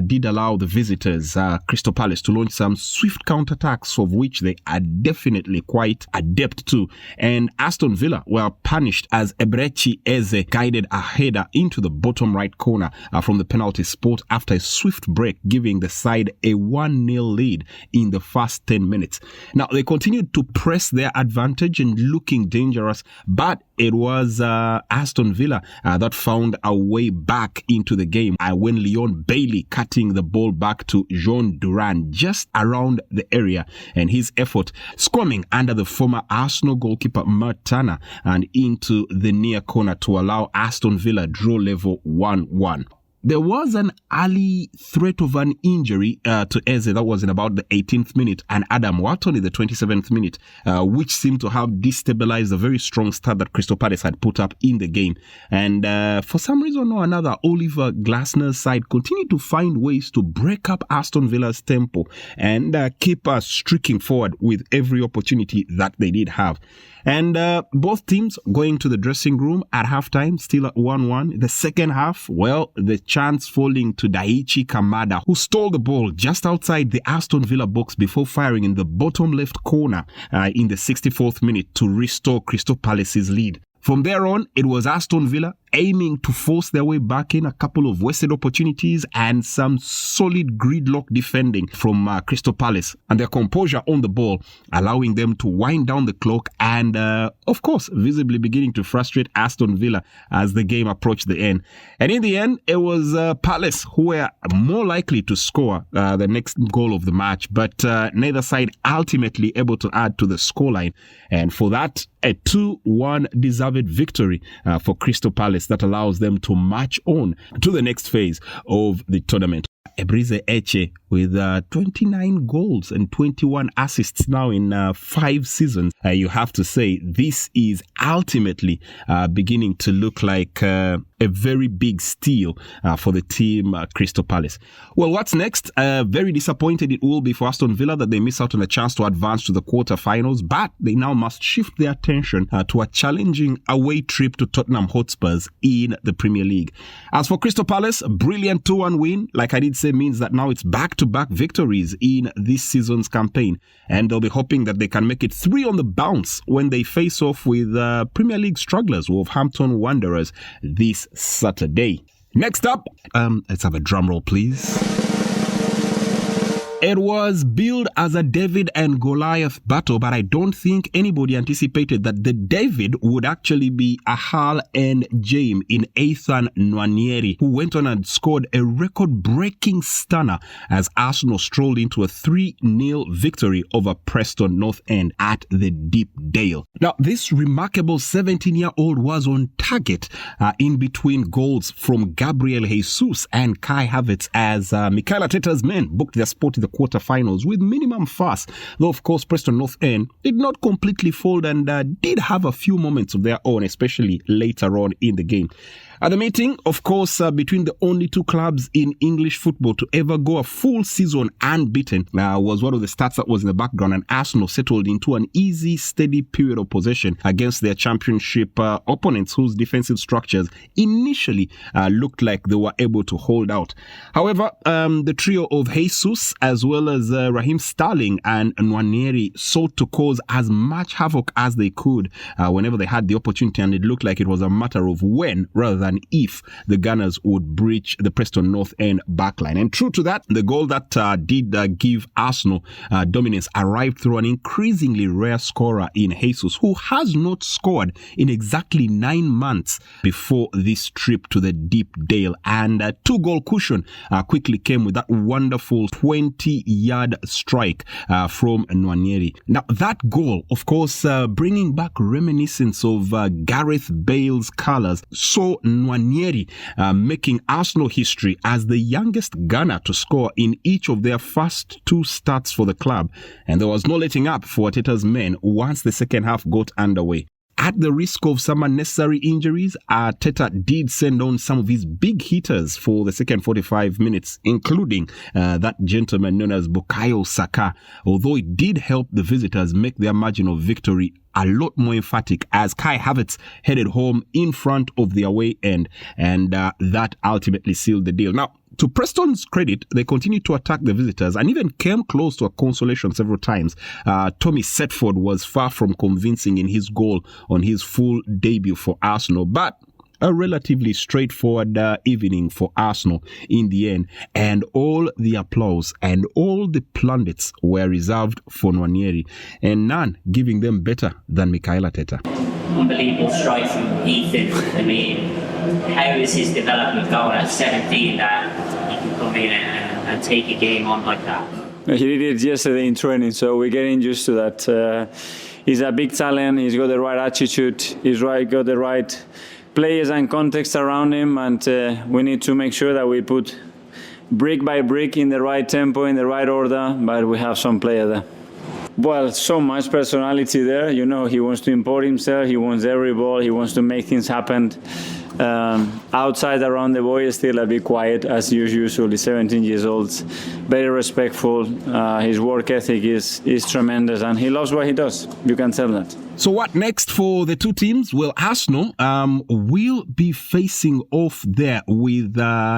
did allow the visitors, Crystal Palace, to launch some swift counterattacks, of which they are definitely quite adept to. And Aston Villa were punished as Eberechi Eze guided a header into the bottom right corner from the penalty spot after a swift break, giving the side a 1-0 lead in the first 10 minutes. Now, they continued to press their advantage and looking dangerous, but it was Aston Villa that found a way back into the game when Leon Bailey cutting the ball back to Jean Duran just around the area, and his effort squirming under the former Arsenal goalkeeper Mert Turner and into the near corner to allow Aston Villa draw level 1-1. There was an early threat of an injury to Eze. That was in about the 18th minute, and Adam Wharton in the 27th minute, which seemed to have destabilized the very strong start that Crystal Palace had put up in the game. And for some reason or another, Oliver Glasner's side continued to find ways to break up Aston Villa's tempo and keep us streaking forward with every opportunity that they did have. And both teams going to the dressing room at halftime, still at 1-1. The second half, well, the chance falling to Daichi Kamada, who stole the ball just outside the Aston Villa box before firing in the bottom left corner in the 64th minute to restore Crystal Palace's lead. From there on, it was Aston Villa aiming to force their way back in, a couple of wasted opportunities and some solid gridlock defending from Crystal Palace, and their composure on the ball, allowing them to wind down the clock and, of course, visibly beginning to frustrate Aston Villa as the game approached the end. And in the end, it was Palace who were more likely to score the next goal of the match, but neither side ultimately able to add to the scoreline. And for that, a 2-1 deserved victory for Crystal Palace that allows them to march on to the next phase of the tournament. Ebrize Eche with 29 goals and 21 assists now in 5 seasons. You have to say this is ultimately beginning to look like a very big steal for the team Crystal Palace. Well, what's next? Very disappointed it will be for Aston Villa that they miss out on a chance to advance to the quarterfinals, but they now must shift their attention to a challenging away trip to Tottenham Hotspurs in the Premier League. As for Crystal Palace, a brilliant 2-1 win, like I did say, means that now it's back-to-back victories in this season's campaign, and they'll be hoping that they can make it 3 on the bounce when they face off with Premier League strugglers Wolverhampton Wanderers this Saturday. Next up, let's have a drum roll, please. It was billed as a David and Goliath battle, but I don't think anybody anticipated that the David would actually be Ahal and James in Ethan Nwaneri, who went on and scored a record-breaking stunner as Arsenal strolled into a 3-0 victory over Preston North End at the Deep Dale. Now, this remarkable 17-year-old was on target in between goals from Gabriel Jesus and Kai Havertz as Mikel Arteta's men booked their spot in the quarterfinals with minimum fuss, though of course Preston North End did not completely fold and did have a few moments of their own, especially later on in the game. At the meeting, of course, between the only two clubs in English football to ever go a full season unbeaten was one of the stats that was in the background, and Arsenal settled into an easy, steady period of possession against their championship opponents whose defensive structures initially looked like they were able to hold out. However, the trio of Jesus as well as Raheem Sterling and Nwaneri sought to cause as much havoc as they could whenever they had the opportunity, and it looked like it was a matter of when rather than if the Gunners would breach the Preston North End backline. And true to that, the goal that did give Arsenal dominance arrived through an increasingly rare scorer in Jesus, who has not scored in exactly 9 months before this trip to the Deep Dale. And a 2-goal cushion quickly came with that wonderful 20-yard strike from Nwaneri. Now, that goal, of course, bringing back reminiscence of Gareth Bale's colours, so Nwaneri making Arsenal history as the youngest Gunner to score in each of their first 2 starts for the club. And there was no letting up for Arteta's men once the second half got underway. At the risk of some unnecessary injuries, Arteta did send on some of his big hitters for the second 45 minutes, including that gentleman known as Bukayo Saka, although it did help the visitors make their margin of victory a lot more emphatic as Kai Havertz headed home in front of the away end, and that ultimately sealed the deal. Now, to Preston's credit, they continued to attack the visitors and even came close to a consolation several times. Tommy Setford was far from convincing in his goal on his full debut for Arsenal, but a relatively straightforward evening for Arsenal in the end, and all the applause and all the plaudits were reserved for Nwaneri, and none giving them better than Mikel Arteta. Unbelievable strike from Ethan. I mean, how is his development going at 17 that he can come in and take a game on like that? He did it yesterday in training, so we're getting used to that. He's a big talent. He's got the right attitude. He's got the right players and context around him, and we need to make sure that we put brick by brick in the right tempo, in the right order, but we have some player there. Well, so much personality there. You know, he wants to import himself, he wants every ball, he wants to make things happen. Outside around the boy is still a bit quiet, as usual. He's 17 years old, very respectful. His work ethic is tremendous, and he loves what he does. You can tell that. So what next for the two teams? Well, Arsenal will be facing off there with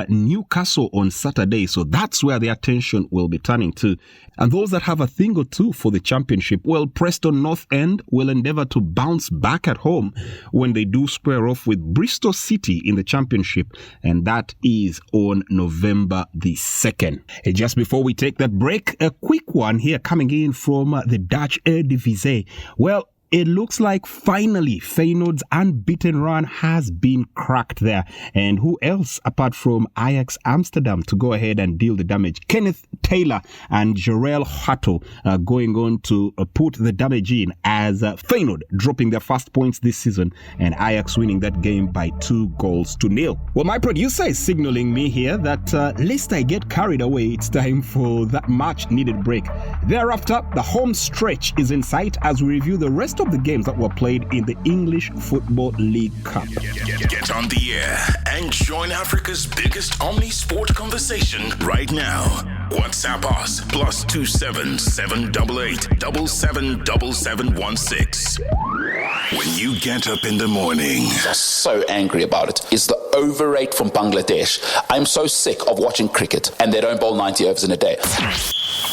Newcastle on Saturday. So that's where the attention will be turning to. And those that have a thing or two for the championship, well, Preston North End will endeavour to bounce back at home when they do square off with Bristol City in the championship. And that is on November the 2nd. And just before we take that break, a quick one here coming in from the Dutch Eredivisie. Well, it looks like finally Feyenoord's unbeaten run has been cracked there. And who else apart from Ajax Amsterdam to go ahead and deal the damage? Kenneth Taylor and Jarell Hato going on to put the damage in as Feyenoord dropping their first points this season and Ajax winning that game by 2-0. Well, my producer is signaling me here that lest I get carried away, it's time for that much needed break. Thereafter, the home stretch is in sight as we review the rest of the games that were played in the English Football League Cup. Get on the air and join Africa's biggest omni-sport conversation right now. WhatsApp us +27 788 777716. When you get up in the morning. I'm so angry about it. It's the over rate from Bangladesh. I'm so sick of watching cricket and they don't bowl 90 overs in a day.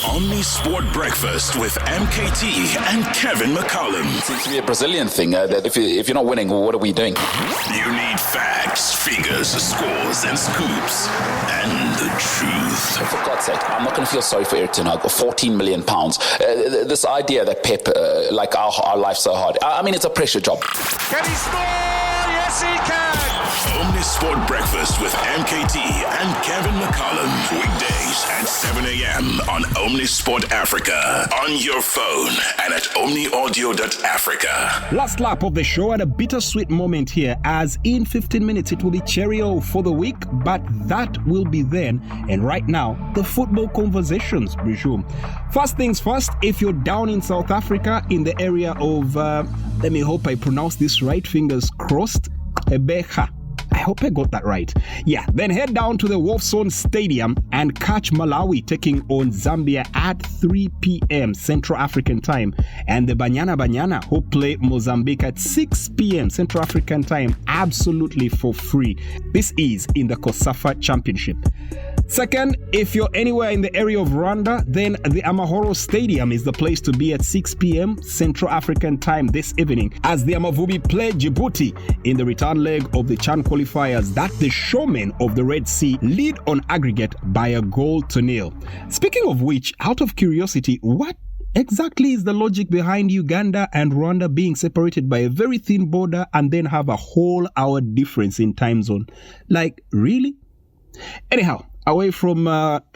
Omni-Sport Breakfast with MKT and Kevin McCullum. It seems to be a Brazilian thing that if you're not winning, what are we doing? You need facts, figures, scores, and scoops, and the truth. For God's sake, I'm not going to feel sorry for Eric Ten Hag. £14 million. This idea that Pep, like our life's so hard. I mean, it's a pressure job. Can he score? Yes, he can. Omni-Sport Breakfast with MKT and Kevin McCullum. Weekdays at 7 a.m. on Omni-Sport Africa. On your phone and at omniaudio.africa. Last lap of the show at a bittersweet moment here, as in 15 minutes it will be cheerio for the week, but that will be then. And right now, the football conversations resume. First things first, if you're down in South Africa in the area of, let me hope I pronounce this right, fingers crossed, Ebeha. I hope I got that right. Yeah, then head down to the Wolfson Stadium and catch Malawi taking on Zambia at 3 p.m. Central African time. And the Banyana who play Mozambique at 6 p.m. Central African time absolutely for free. This is in the CECAFA Championship. Second, if you're anywhere in the area of Rwanda, then the Amahoro Stadium is the place to be at 6 p.m. Central African time this evening as the Amavubi play Djibouti in the return leg of the CHAN qualifiers that the showmen of the Red Sea lead on aggregate by 1-0. Speaking of which, out of curiosity, what exactly is the logic behind Uganda and Rwanda being separated by a very thin border and then have a whole hour difference in time zone? Like, really? Anyhow, away from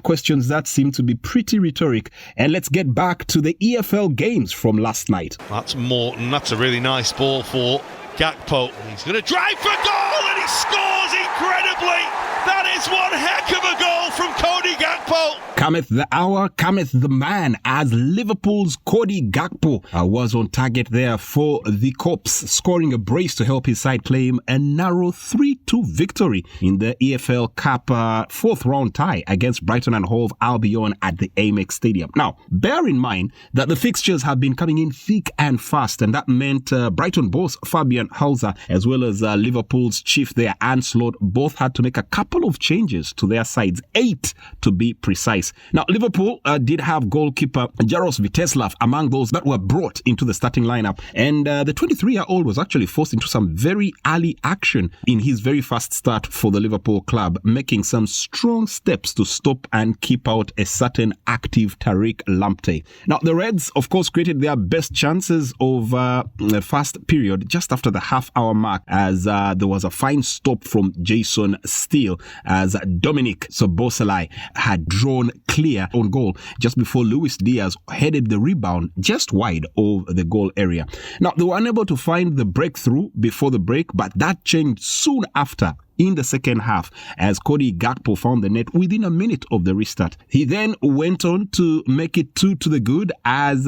questions that seem to be pretty rhetoric, and let's get back to the EFL games from last night. That's Morton. That's a really nice ball for Gakpo. He's going to drive for goal, and he scores incredibly. That is one heck of a goal from Cody Gakpo. Cometh the hour, cometh the man, as Liverpool's Cody Gakpo was on target there for the Cops, scoring a brace to help his side claim a narrow 3-2 victory in the EFL Cup fourth round tie against Brighton and Hove Albion at the Amex Stadium. Now, bear in mind that the fixtures have been coming in thick and fast, and that meant Brighton boss Fabian Hauser, as well as Liverpool's chief there, Anslot, both had to make a couple of changes to their sides, 8 to be precise. Now, Liverpool did have goalkeeper Jaros Viteslav among those that were brought into the starting lineup, and the 23-year-old was actually forced into some very early action in his very first start for the Liverpool club, making some strong steps to stop and keep out a certain active Tariq Lamptey. Now, the Reds, of course, created their best chances of the first period just after the half-hour mark, as there was a fine stop from Jason Steele as Dominic Soboslai had drawn clear on goal just before Luis Diaz headed the rebound just wide of the goal area. Now, they were unable to find the breakthrough before the break, but that changed soon after in the second half as Cody Gakpo found the net within a minute of the restart. He then went on to make it 2-2 as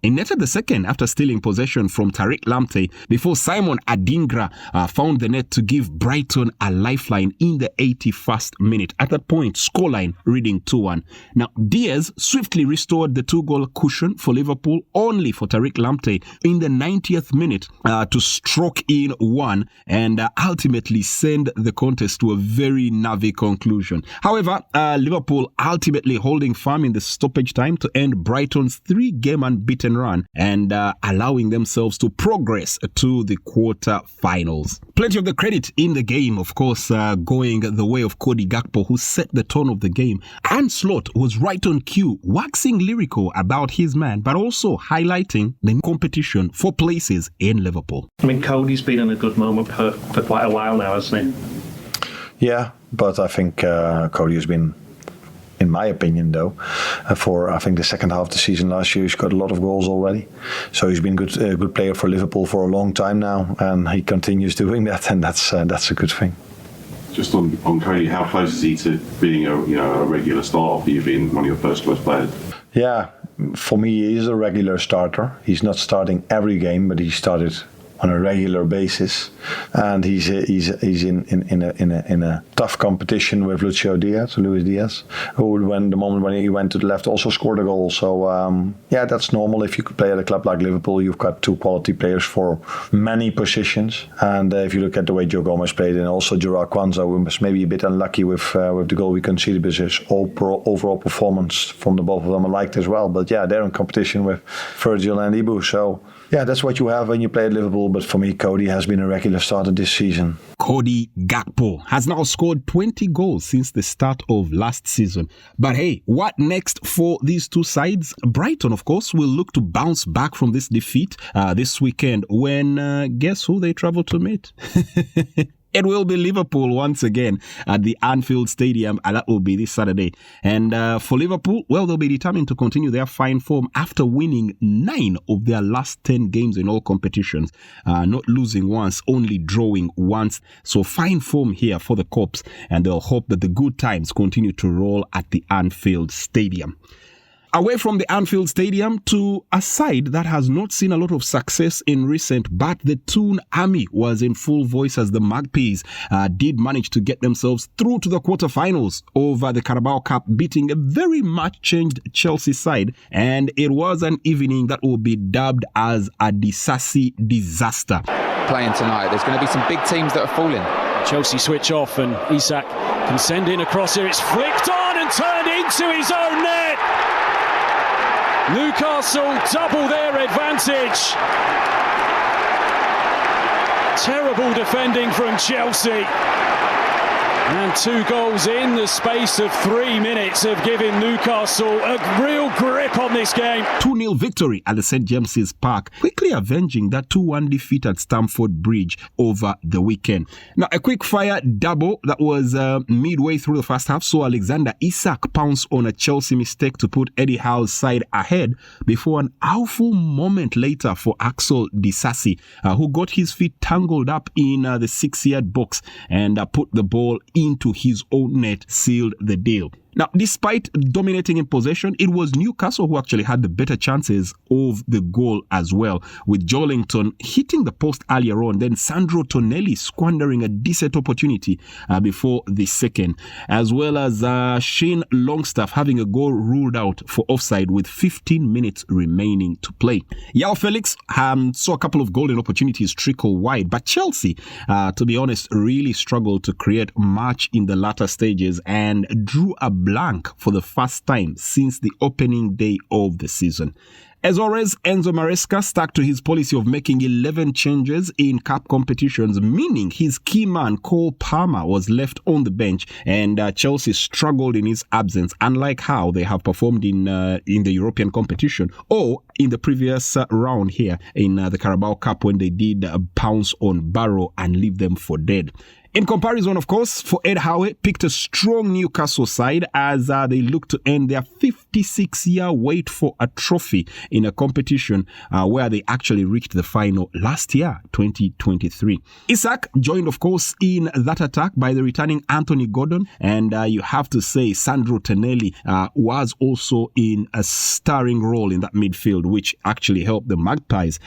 he netted the second after stealing possession from Tariq Lamptey before Simon Adingra found the net to give Brighton a lifeline in the 81st minute. At that point, scoreline reading 2-1. Now, Diaz swiftly restored the 2-goal cushion for Liverpool, only for Tariq Lamptey in the 90th minute to stroke in one and ultimately send the contest to a very nervy conclusion. However, Liverpool ultimately holding firm in the stoppage time to end Brighton's 3-game unbeaten run and allowing themselves to progress to the quarter-finals. Plenty of the credit in the game, of course, going the way of Cody Gakpo, who set the tone of the game. And Slot was right on cue, waxing lyrical about his man, but also highlighting the competition for places in Liverpool. I mean, Cody's been in a good moment for quite a while now, hasn't he? Yeah, but I think Cody has been, in my opinion though, for I think the second half of the season last year, he's got a lot of goals already. So he's been a good player for Liverpool for a long time now, and he continues doing that, and that's a good thing. Just on Cody, how close is he to being a regular starter for you, being one of your first choice players? Yeah, for me he is a regular starter. He's not starting every game, but he started on a regular basis, and he's in a tough competition with Luis Diaz, who when he went to the left also scored a goal. So that's normal. If you could play at a club like Liverpool, you've got two quality players for many positions. And if you look at the way Joe Gomez played, and also Joao Kwanzaa, who was maybe a bit unlucky with the goal we conceded, but his overall performance from the both of them I liked as well. But yeah, they're in competition with Virgil and Ibu. So yeah, that's what you have when you play at Liverpool. But for me, Cody has been a regular starter this season. Cody Gakpo has now scored 20 goals since the start of last season. But hey, what next for these two sides? Brighton, of course, will look to bounce back from this defeat this weekend when, guess who they travel to meet? It will be Liverpool once again at the Anfield Stadium, and that will be this Saturday. And for Liverpool, well, they'll be determined to continue their fine form after winning 9 of their last 10 games in all competitions. Not losing once, only drawing once. So fine form here for the Cops, and they'll hope that the good times continue to roll at the Anfield Stadium. Away from the Anfield Stadium to a side that has not seen a lot of success in recent, but the Toon Army was in full voice as the Magpies did manage to get themselves through to the quarterfinals over the Carabao Cup, beating a very much changed Chelsea side. And it was an evening that will be dubbed as a Disasi disaster. Playing tonight, there's going to be some big teams that are falling. Chelsea switch off and Isak can send in a cross here. It's flicked on and turned into his own net. Newcastle double their advantage. Terrible defending from Chelsea. And 2 goals in the space of 3 minutes have given Newcastle a real grip on this game. 2-0 victory at the St. James's Park, quickly avenging that 2-1 defeat at Stamford Bridge over the weekend. Now, a quick fire double that was midway through the first half saw Alexander Isak pounce on a Chelsea mistake to put Eddie Howe's side ahead before an awful moment later for Axel Disasi, who got his feet tangled up in the 6-yard box and put the ball into his own net, sealed the deal. Now, despite dominating in possession, it was Newcastle who actually had the better chances of the goal as well, with Joelinton hitting the post earlier on, then Sandro Tonelli squandering a decent opportunity before the second, as well as Shane Longstaff having a goal ruled out for offside with 15 minutes remaining to play. João Felix saw a couple of golden opportunities trickle wide, but Chelsea, to be honest, really struggled to create much in the latter stages and drew a blank for the first time since the opening day of the season. As always, Enzo Maresca stuck to his policy of making 11 changes in cup competitions, meaning his key man, Cole Palmer, was left on the bench, and Chelsea struggled in his absence, unlike how they have performed in the European competition or in the previous round here in the Carabao Cup when they did pounce on Barrow and leave them for dead. In comparison, of course, for Ed Howe picked a strong Newcastle side as they look to end their 56-year wait for a trophy in a competition where they actually reached the final last year, 2023. Isak joined, of course, in that attack by the returning Anthony Gordon, and you have to say Sandro Tonelli was also in a starring role in that midfield, which actually helped the Magpies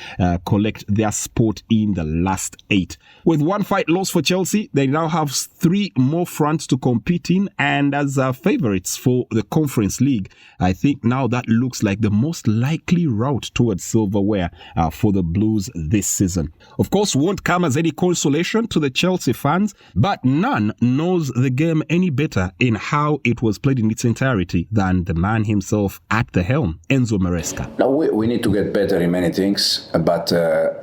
collect their spot in the last 8. With one fight loss for Chelsea, they now have 3 more fronts to compete in, and as favourites for the Conference League, I think now that looks like the most likely route towards silverware for the Blues this season. Of course, won't come as any consolation to the Chelsea fans, but none knows the game any better in how it was played in its entirety than the man himself at the helm, Enzo Maresca. Now we need to get better in many things, but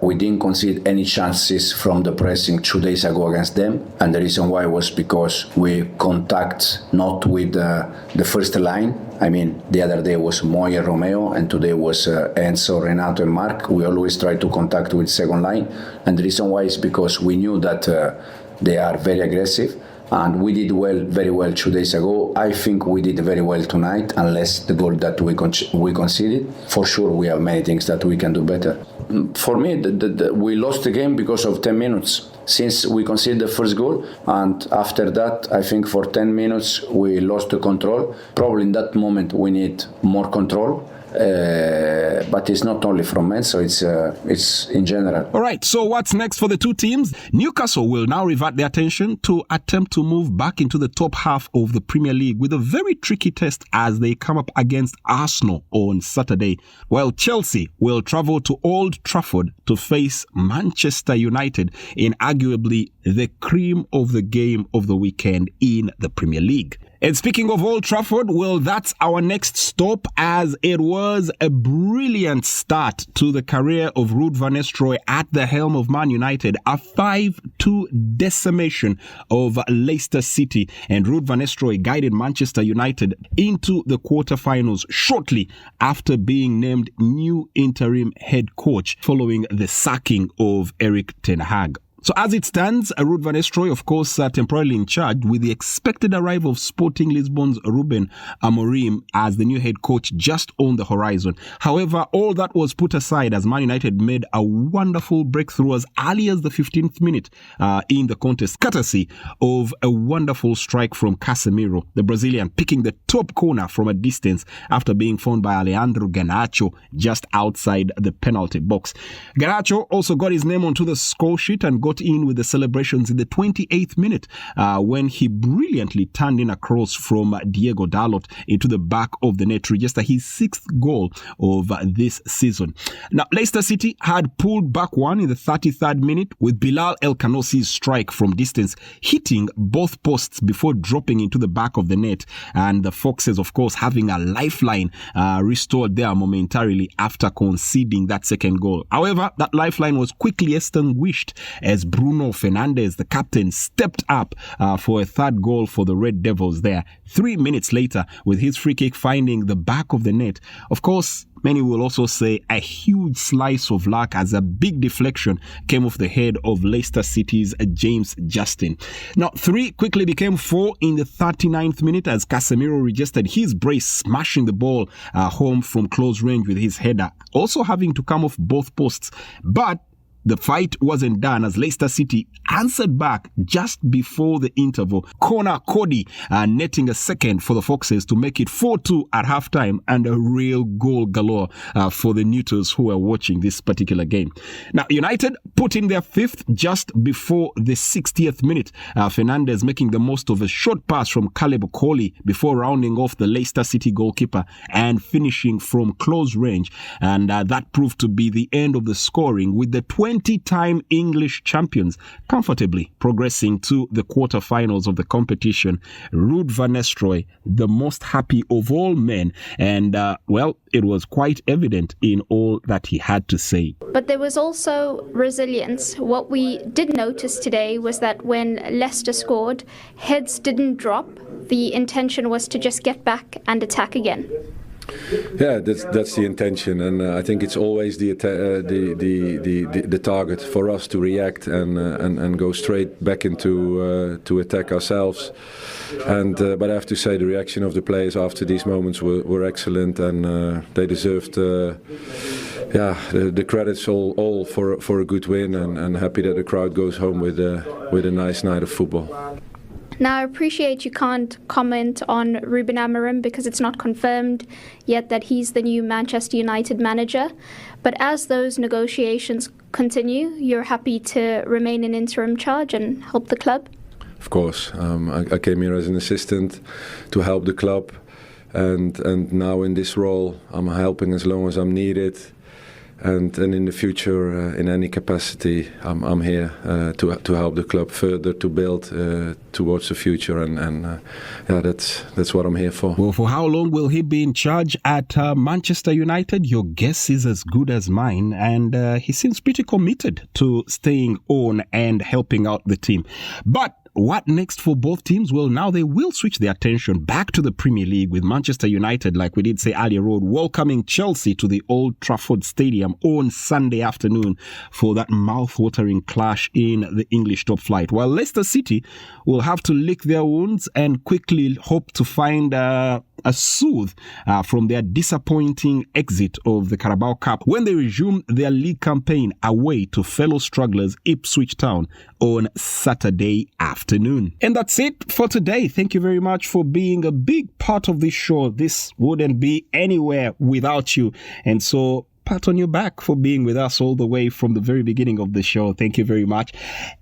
we didn't concede any chances from the pressing 2 days ago against them, and the reason why was because we contact not with the first line. I mean, the other day was Moy and Romeo, and today was Enzo, Renato and Mark. We always try to contact with second line, and the reason why is because we knew that they are very aggressive, and we did very well 2 days ago. I think we did very well tonight, unless the goal that we conceded. For sure, we have many things that we can do better. For me, we lost the game because of 10 minutes. Since we conceded the first goal, and after that, I think for 10 minutes we lost the control. Probably in that moment we need more control. But it's not only from Enzo, it's in general. All right, so what's next for the two teams? Newcastle will now revert their attention to attempt to move back into the top half of the Premier League with a very tricky test as they come up against Arsenal on Saturday, while Chelsea will travel to Old Trafford to face Manchester United in arguably the cream of the game of the weekend in the Premier League. And speaking of Old Trafford, well, that's our next stop, as it was a brilliant start to the career of Ruud van Nistelrooy at the helm of Man United. A 5-2 decimation of Leicester City, and Ruud van Nistelrooy guided Manchester United into the quarterfinals shortly after being named new interim head coach following the sacking of Erik ten Hag. So as it stands, Ruud van Nistelrooy, of course, temporarily in charge, with the expected arrival of Sporting Lisbon's Ruben Amorim as the new head coach just on the horizon. However, all that was put aside as Man United made a wonderful breakthrough as early as the 15th minute in the contest, courtesy of a wonderful strike from Casemiro, the Brazilian picking the top corner from a distance after being found by Alejandro Garnacho just outside the penalty box. Garnacho also got his name onto the score sheet and got in with the celebrations in the 28th minute when he brilliantly turned in a cross from Diego Dalot into the back of the net to register his 6th goal of this season. Now, Leicester City had pulled back one in the 33rd minute with Bilal El Kanousi's strike from distance hitting both posts before dropping into the back of the net, and the Foxes, of course, having a lifeline restored there momentarily after conceding that second goal. However, that lifeline was quickly extinguished as Bruno Fernandes, the captain, stepped up for a third goal for the Red Devils there 3 minutes later, with his free kick finding the back of the net. Of course, many will also say a huge slice of luck as a big deflection came off the head of Leicester City's James Justin. Now, 3 quickly became 4 in the 39th minute as Casemiro registered his brace, smashing the ball home from close range with his header, also having to come off both posts. But the fight wasn't done as Leicester City answered back just before the interval. Onah Kosi netting a second for the Foxes to make it 4-2 at halftime, and a real goal galore for the neutrals who were watching this particular game. Now, United put in their 5th just before the 60th minute. Fernandes making the most of a short pass from Caleb Coley before rounding off the Leicester City goalkeeper and finishing from close range. And that proved to be the end of the scoring, with the 20-time English champions comfortably progressing to the quarterfinals of the competition. Ruud van Nistelrooy, the most happy of all men, and well, it was quite evident in all that he had to say. But there was also resilience. What we did notice today was that when Leicester scored, heads didn't drop. The intention was to just get back and attack again. Yeah, that's the intention, and I think it's always the target for us to react and go straight back into to attack ourselves. And but I have to say the reaction of the players after these moments were excellent, and they deserved the credits all for a good win, and happy that the crowd goes home with a nice night of football. Now, I appreciate you can't comment on Ruben Amorim because it's not confirmed yet that he's the new Manchester United manager. But as those negotiations continue, you're happy to remain in interim charge and help the club? Of course. I came here as an assistant to help the club. And now in this role, I'm helping as long as I'm needed. And in the future, in any capacity, I'm here to help the club further to build towards the future, and that's what I'm here for. Well, for how long will he be in charge at Manchester United? Your guess is as good as mine, and he seems pretty committed to staying on and helping out the team. But what next for both teams? Well, now they will switch their attention back to the Premier League with Manchester United, like we did say earlier on, welcoming Chelsea to the Old Trafford Stadium on Sunday afternoon for that mouth-watering clash in the English top flight. While Leicester City will have to lick their wounds and quickly hope to find a soothe from their disappointing exit of the Carabao Cup when they resume their league campaign away to fellow strugglers Ipswich Town on Saturday afternoon. And that's it for today. Thank you very much for being a big part of this show. This wouldn't be anywhere without you. And so, pat on your back for being with us all the way from the very beginning of the show. Thank you very much.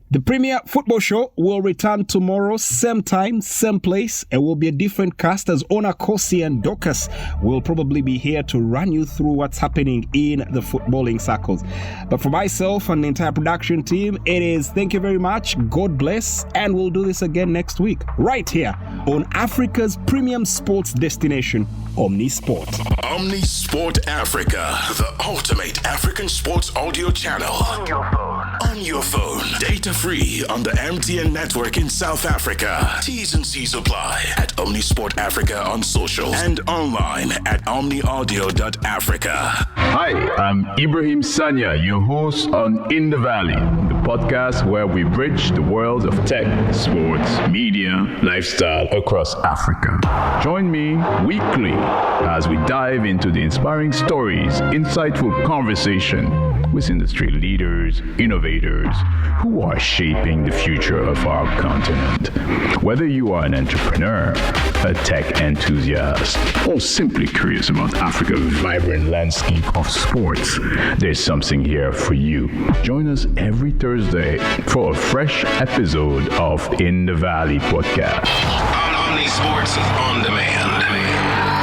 The Premier Football Show will return tomorrow, same time, same place. It will be a different cast as Onah Kosi and Dorcas will probably be here to run you through what's happening in the footballing circles. But for myself and the entire production team, it is thank you very much, God bless, and we'll do this again next week, right here on Africa's premium sports destination, Omnisport. Omnisport Africa, the ultimate African sports audio channel. On your phone. On your phone. Data free on the MTN network in South Africa. T's and C's apply at Omnisport Africa on social and online at omniaudio.africa. Hi, I'm Ibrahim Sanya, your host on In the Valley, the podcast where we bridge the worlds of tech, sports, media, lifestyle across Africa. Join me weekly as we dive into the inspiring stories, insightful conversation with industry leaders, innovators who are shaping the future of our continent. Whether you are an entrepreneur, a tech enthusiast, or simply curious about Africa's vibrant landscape of sports, there's something here for you. Join us every Thursday for a fresh episode of In the Valley podcast. Omni Sports is on demand.